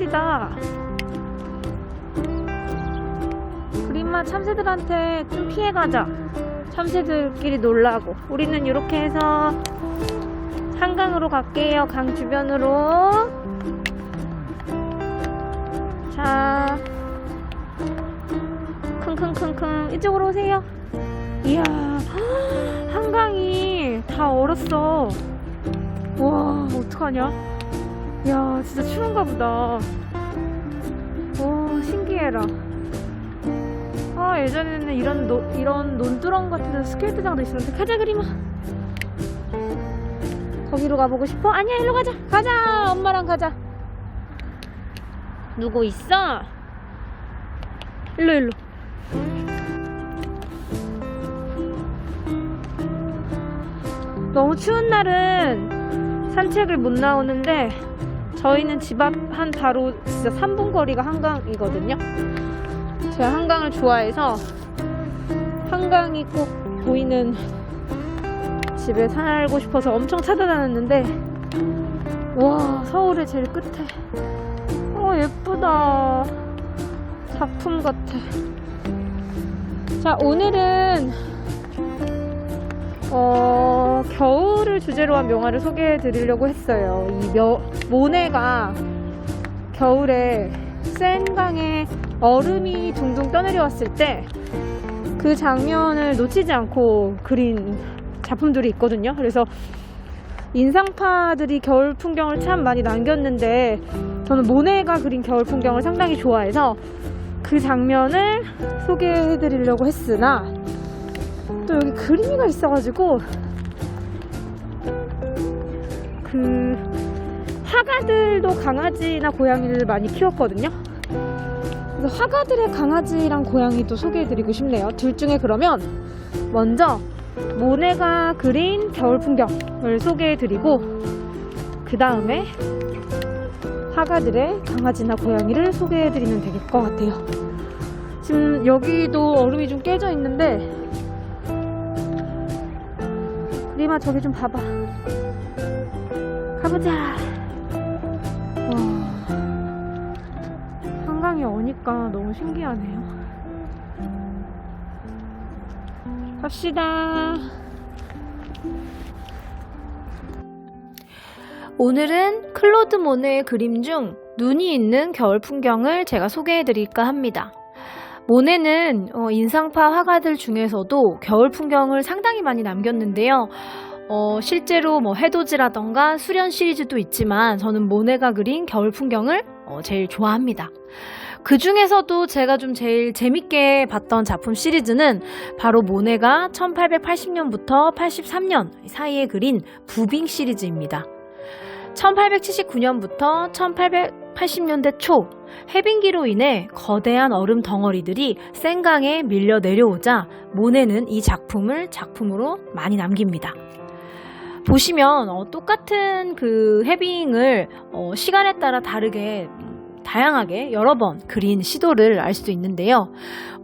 참새들이다. 그림만 참새들한테 좀 피해가자. 참새들끼리 놀라고. 우리는 이렇게 해서 한강으로 갈게요. 강 주변으로. 자, 킁킁킁킁 이쪽으로 오세요. 이야, 한강이 다 얼었어. 와, 어떡하냐. 야, 진짜 추운가 보다. 오, 신기해라. 아, 예전에는 이런 논두렁 같은 스케이트장도 있었는데. 가자, 그림아. 거기로 가보고 싶어? 아니야, 일로 가자. 가자, 엄마랑 가자. 누구 있어? 일로. 너무 추운 날은 산책을 못 나오는데 저희는 집 앞 한 바로 진짜 3분 거리가 한강이거든요. 제가 한강을 좋아해서 한강이 꼭 보이는 집에 살고 싶어서 엄청 찾아다녔는데, 와, 서울의 제일 끝에. 예쁘다. 작품 같아. 자, 오늘은 겨울을 주제로 한 명화를 소개해 드리려고 했어요. 모네가 겨울에 센강에 얼음이 둥둥 떠내려왔을 때 그 장면을 놓치지 않고 그린 작품들이 있거든요. 그래서 인상파들이 겨울 풍경을 참 많이 남겼는데 저는 모네가 그린 겨울 풍경을 상당히 좋아해서 그 장면을 소개해 드리려고 했으나, 또 여기 그림이가 있어가지고 그 화가들도 강아지나 고양이를 많이 키웠거든요. 그래서 화가들의 강아지랑 고양이도 소개해드리고 싶네요. 둘 중에 그러면 먼저 모네가 그린 겨울 풍경을 소개해드리고, 그 다음에 화가들의 강아지나 고양이를 소개해드리면 될 것 같아요. 지금 여기도 얼음이 좀 깨져 있는데, 리마 저기 좀 봐봐. 가보자. 한강이 오니까 너무 신기하네요. 갑시다. 오늘은 클로드 모네의 그림 중 눈이 있는 겨울 풍경을 제가 소개해 드릴까 합니다. 모네는 인상파 화가들 중에서도 겨울 풍경을 상당히 많이 남겼는데요. 실제로 해돋이라던가 수련 시리즈도 있지만 저는 모네가 그린 겨울 풍경을 제일 좋아합니다. 그 중에서도 제가 좀 제일 재밌게 봤던 작품 시리즈는 바로 모네가 1880년부터 83년 사이에 그린 부빙 시리즈입니다. 1879년부터 1880년대 초 해빙기로 인해 거대한 얼음 덩어리들이 센강에 밀려 내려오자 모네는 이 작품으로 많이 남깁니다. 보시면 똑같은 그 해빙을 시간에 따라 다양하게 여러 번 그린 시도를 알 수 있는데요.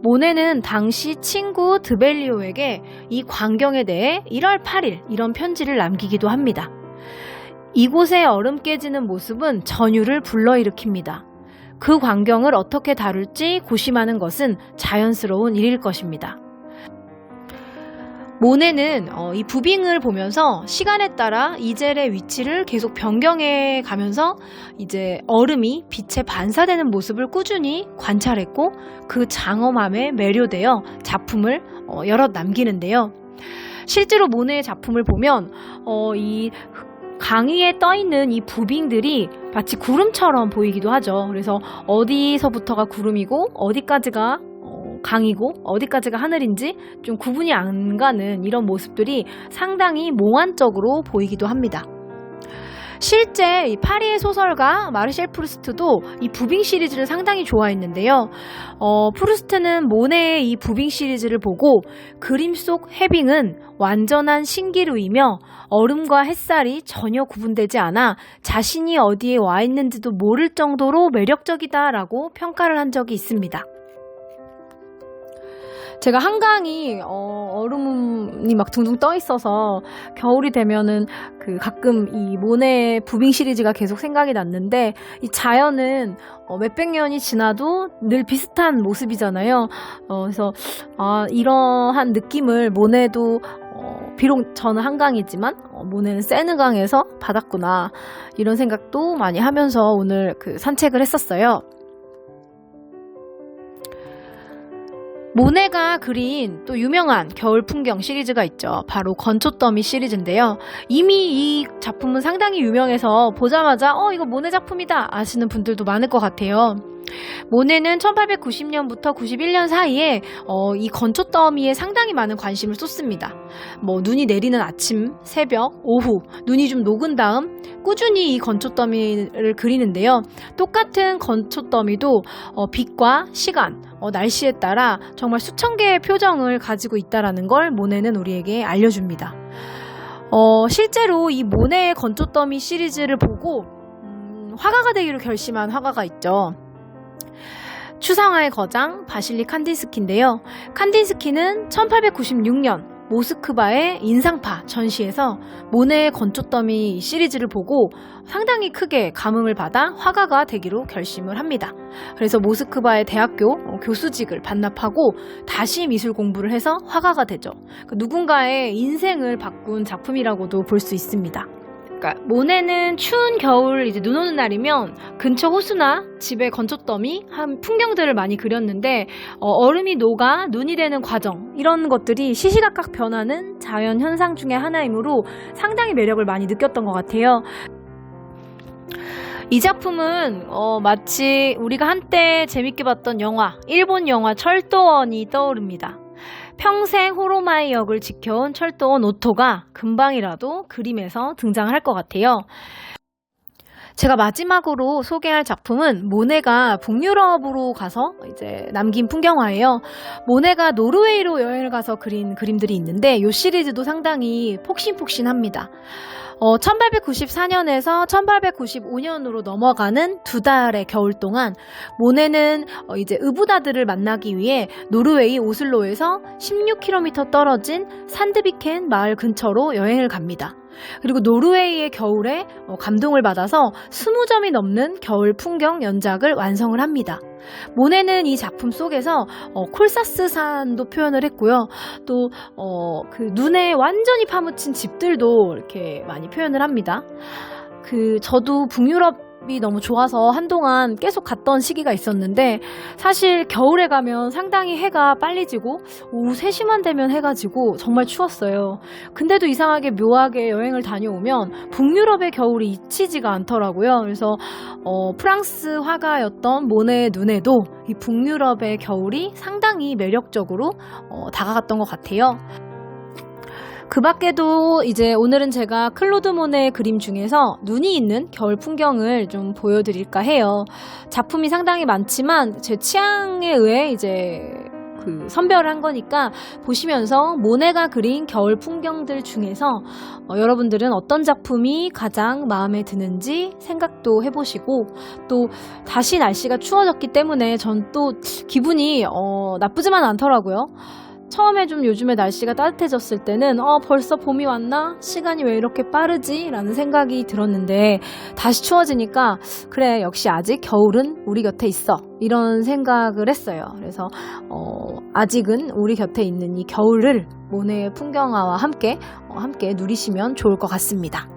모네는 당시 친구 드벨리오에게 이 광경에 대해 1월 8일 이런 편지를 남기기도 합니다. 이곳의 얼음 깨지는 모습은 전율을 불러일으킵니다. 그 광경을 어떻게 다룰지 고심하는 것은 자연스러운 일일 것입니다. 모네는 이 부빙을 보면서 시간에 따라 이젤의 위치를 계속 변경해 가면서 이제 얼음이 빛에 반사되는 모습을 꾸준히 관찰했고, 그 장엄함에 매료되어 작품을 여럿 남기는데요. 실제로 모네의 작품을 보면 이 강 위에 떠있는 이 부빙들이 마치 구름처럼 보이기도 하죠. 그래서 어디서부터가 구름이고 어디까지가 강이고 어디까지가 하늘인지 좀 구분이 안 가는 이런 모습들이 상당히 몽환적으로 보이기도 합니다. 실제 이 파리의 소설가 마르셀 프루스트도 이 부빙 시리즈를 상당히 좋아했는데요. 프루스트는 모네의 이 부빙 시리즈를 보고 그림 속 해빙은 완전한 신기루이며 얼음과 햇살이 전혀 구분되지 않아 자신이 어디에 와 있는지도 모를 정도로 매력적이다라고 평가를 한 적이 있습니다. 제가 한강이 얼음이 막 둥둥 떠 있어서 겨울이 되면은 가끔 이 모네의 부빙 시리즈가 계속 생각이 났는데, 이 자연은 몇백 년이 지나도 늘 비슷한 모습이잖아요. 그래서 이러한 느낌을 모네도 비록 저는 한강이지만 모네는 세느강에서 받았구나, 이런 생각도 많이 하면서 오늘 산책을 했었어요. 모네가 그린 또 유명한 겨울 풍경 시리즈가 있죠. 바로 건초더미 시리즈인데요. 이미 이 작품은 상당히 유명해서 보자마자 이거 모네 작품이다 아시는 분들도 많을 것 같아요. 모네는 1890년부터 91년 사이에 이 건초더미에 상당히 많은 관심을 쏟습니다. 눈이 내리는 아침, 새벽, 오후, 눈이 좀 녹은 다음 꾸준히 이 건초더미를 그리는데요. 똑같은 건초더미도 빛과 시간, 날씨에 따라 정말 수천 개의 표정을 가지고 있다는 걸 모네는 우리에게 알려줍니다. 실제로 이 모네의 건초더미 시리즈를 보고 화가가 되기로 결심한 화가가 있죠. 추상화의 거장 바실리 칸딘스키인데요. 칸딘스키는 1896년 모스크바의 인상파 전시에서 모네의 건초더미 시리즈를 보고 상당히 크게 감흥을 받아 화가가 되기로 결심을 합니다. 그래서 모스크바의 대학교 교수직을 반납하고 다시 미술 공부를 해서 화가가 되죠. 누군가의 인생을 바꾼 작품이라고도 볼 수 있습니다. 모네는 추운 겨울 이제 눈 오는 날이면 근처 호수나 집의 건초더미 한 풍경들을 많이 그렸는데, 얼음이 녹아 눈이 되는 과정, 이런 것들이 시시각각 변하는 자연 현상 중에 하나이므로 상당히 매력을 많이 느꼈던 것 같아요. 이 작품은 마치 우리가 한때 재밌게 봤던 영화, 일본 영화 철도원이 떠오릅니다. 평생 호로마의 역을 지켜온 철도원 오토가 금방이라도 그림에서 등장할 것 같아요. 제가 마지막으로 소개할 작품은 모네가 북유럽으로 가서 이제 남긴 풍경화예요. 모네가 노르웨이로 여행을 가서 그린 그림들이 있는데 이 시리즈도 상당히 폭신폭신합니다. 1894년에서 1895년으로 넘어가는 2달의 겨울 동안 모네는 이제 의붓아들을 만나기 위해 노르웨이 오슬로에서 16km 떨어진 산드비켄 마을 근처로 여행을 갑니다. 그리고 노르웨이의 겨울에 감동을 받아서 20점이 넘는 겨울 풍경 연작을 완성을 합니다. 모네는 이 작품 속에서 콜사스산도 표현을 했고요. 또 눈에 완전히 파묻힌 집들도 이렇게 많이 표현을 합니다. 저도 북유럽이 너무 좋아서 한동안 계속 갔던 시기가 있었는데, 사실 겨울에 가면 상당히 해가 빨리 지고 오후 3시만 되면 해가 지고 정말 추웠어요. 근데도 이상하게 묘하게 여행을 다녀오면 북유럽의 겨울이 잊히지가 않더라고요. 그래서 프랑스 화가였던 모네의 눈에도 이 북유럽의 겨울이 상당히 매력적으로 다가갔던 것 같아요. 그 밖에도 이제 오늘은 제가 클로드 모네의 그림 중에서 눈이 있는 겨울 풍경을 좀 보여드릴까 해요. 작품이 상당히 많지만 제 취향에 의해 이제 선별을 한 거니까 보시면서 모네가 그린 겨울 풍경들 중에서 여러분들은 어떤 작품이 가장 마음에 드는지 생각도 해보시고, 또 다시 날씨가 추워졌기 때문에 전 또 기분이 나쁘지만 않더라고요. 처음에 좀 요즘에 날씨가 따뜻해졌을 때는 벌써 봄이 왔나? 시간이 왜 이렇게 빠르지? 라는 생각이 들었는데, 다시 추워지니까 그래, 역시 아직 겨울은 우리 곁에 있어, 이런 생각을 했어요. 그래서 아직은 우리 곁에 있는 이 겨울을 모네의 풍경화와 함께 누리시면 좋을 것 같습니다.